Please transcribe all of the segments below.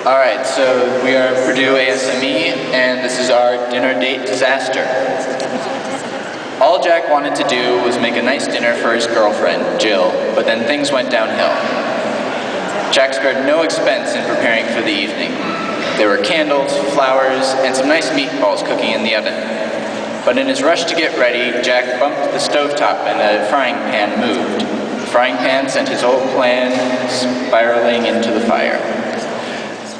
Alright, so we are Purdue ASME, and this is our dinner date disaster. All Jack wanted to do was make a nice dinner for his girlfriend, Jill, but then things went downhill. Jack spared no expense in preparing for the evening. There were candles, flowers, and some nice meatballs cooking in the oven. But in his rush to get ready, Jack bumped the stovetop and a frying pan moved. The frying pan sent his whole plan spiraling into the fire.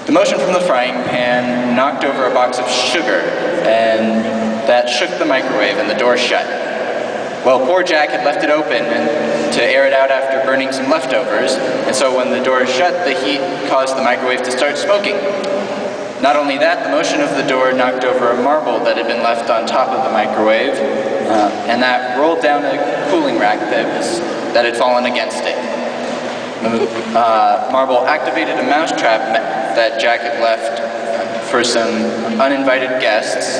The motion from the frying pan knocked over a box of sugar, and that shook the microwave and the door shut. Well, poor Jack had left it open to air it out after burning some leftovers, and so when the door shut, the heat caused the microwave to start smoking. Not only that, the motion of the door knocked over a marble that had been left on top of the microwave, and that rolled down a cooling rack that had fallen against it. The marble activated a mousetrap that Jack had left for some uninvited guests,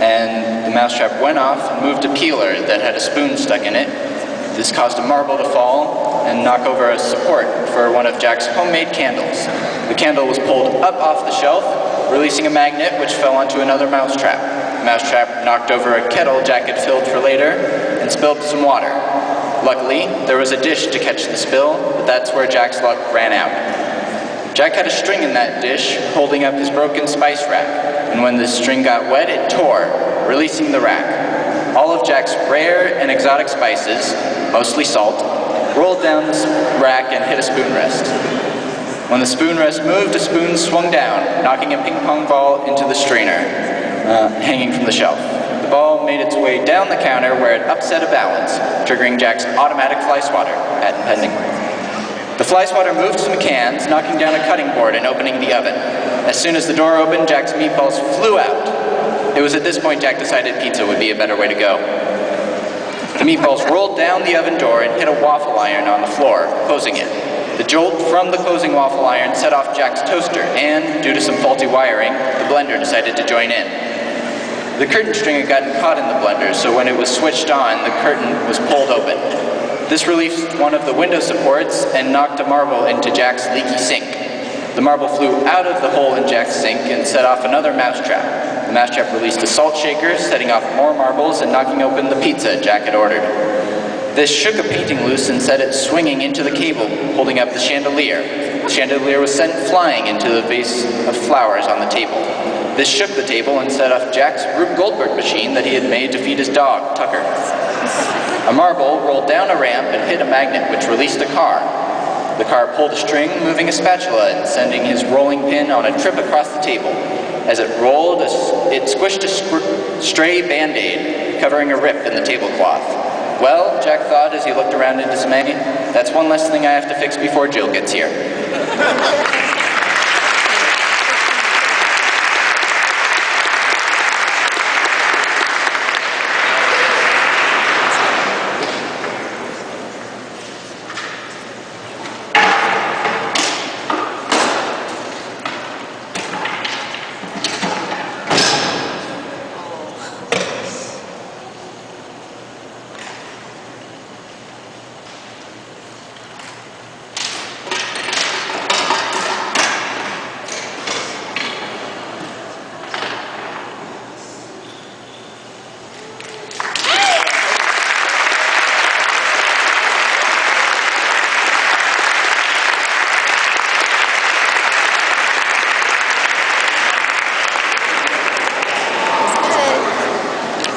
and the mousetrap went off and moved a peeler that had a spoon stuck in it. This caused a marble to fall and knock over a support for one of Jack's homemade candles. The candle was pulled up off the shelf, releasing a magnet which fell onto another mousetrap. The mousetrap knocked over a kettle Jack had filled for later and spilled some water. Luckily, there was a dish to catch the spill, but that's where Jack's luck ran out. Jack had a string in that dish holding up his broken spice rack, and when the string got wet, it tore, releasing the rack. All of Jack's rare and exotic spices, mostly salt, rolled down the rack and hit a spoon rest. When the spoon rest moved, a spoon swung down, knocking a ping pong ball into the strainer, hanging from the shelf. The ball made its way down the counter where it upset a balance, triggering Jack's automatic fly swatter, patent pending. The fly swatter moved some cans, knocking down a cutting board and opening the oven. As soon as the door opened, Jack's meatballs flew out. It was at this point Jack decided pizza would be a better way to go. The meatballs rolled down the oven door and hit a waffle iron on the floor, closing it. The jolt from the closing waffle iron set off Jack's toaster, and, due to some faulty wiring, the blender decided to join in. The curtain string had gotten caught in the blender, so when it was switched on, the curtain was pulled open. This released one of the window supports and knocked a marble into Jack's leaky sink. The marble flew out of the hole in Jack's sink and set off another mousetrap. The mousetrap released a salt shaker, setting off more marbles and knocking open the pizza Jack had ordered. This shook a painting loose and set it swinging into the cable, holding up the chandelier. The chandelier was sent flying into the vase of flowers on the table. This shook the table and set off Jack's Rube Goldberg machine that he had made to feed his dog, Tucker. A marble rolled down a ramp and hit a magnet which released a car. The car pulled a string, moving a spatula and sending his rolling pin on a trip across the table. As it rolled, it squished a stray Band-Aid, covering a rip in the tablecloth. Well, Jack thought as he looked around in dismay, that's one less thing I have to fix before Jill gets here.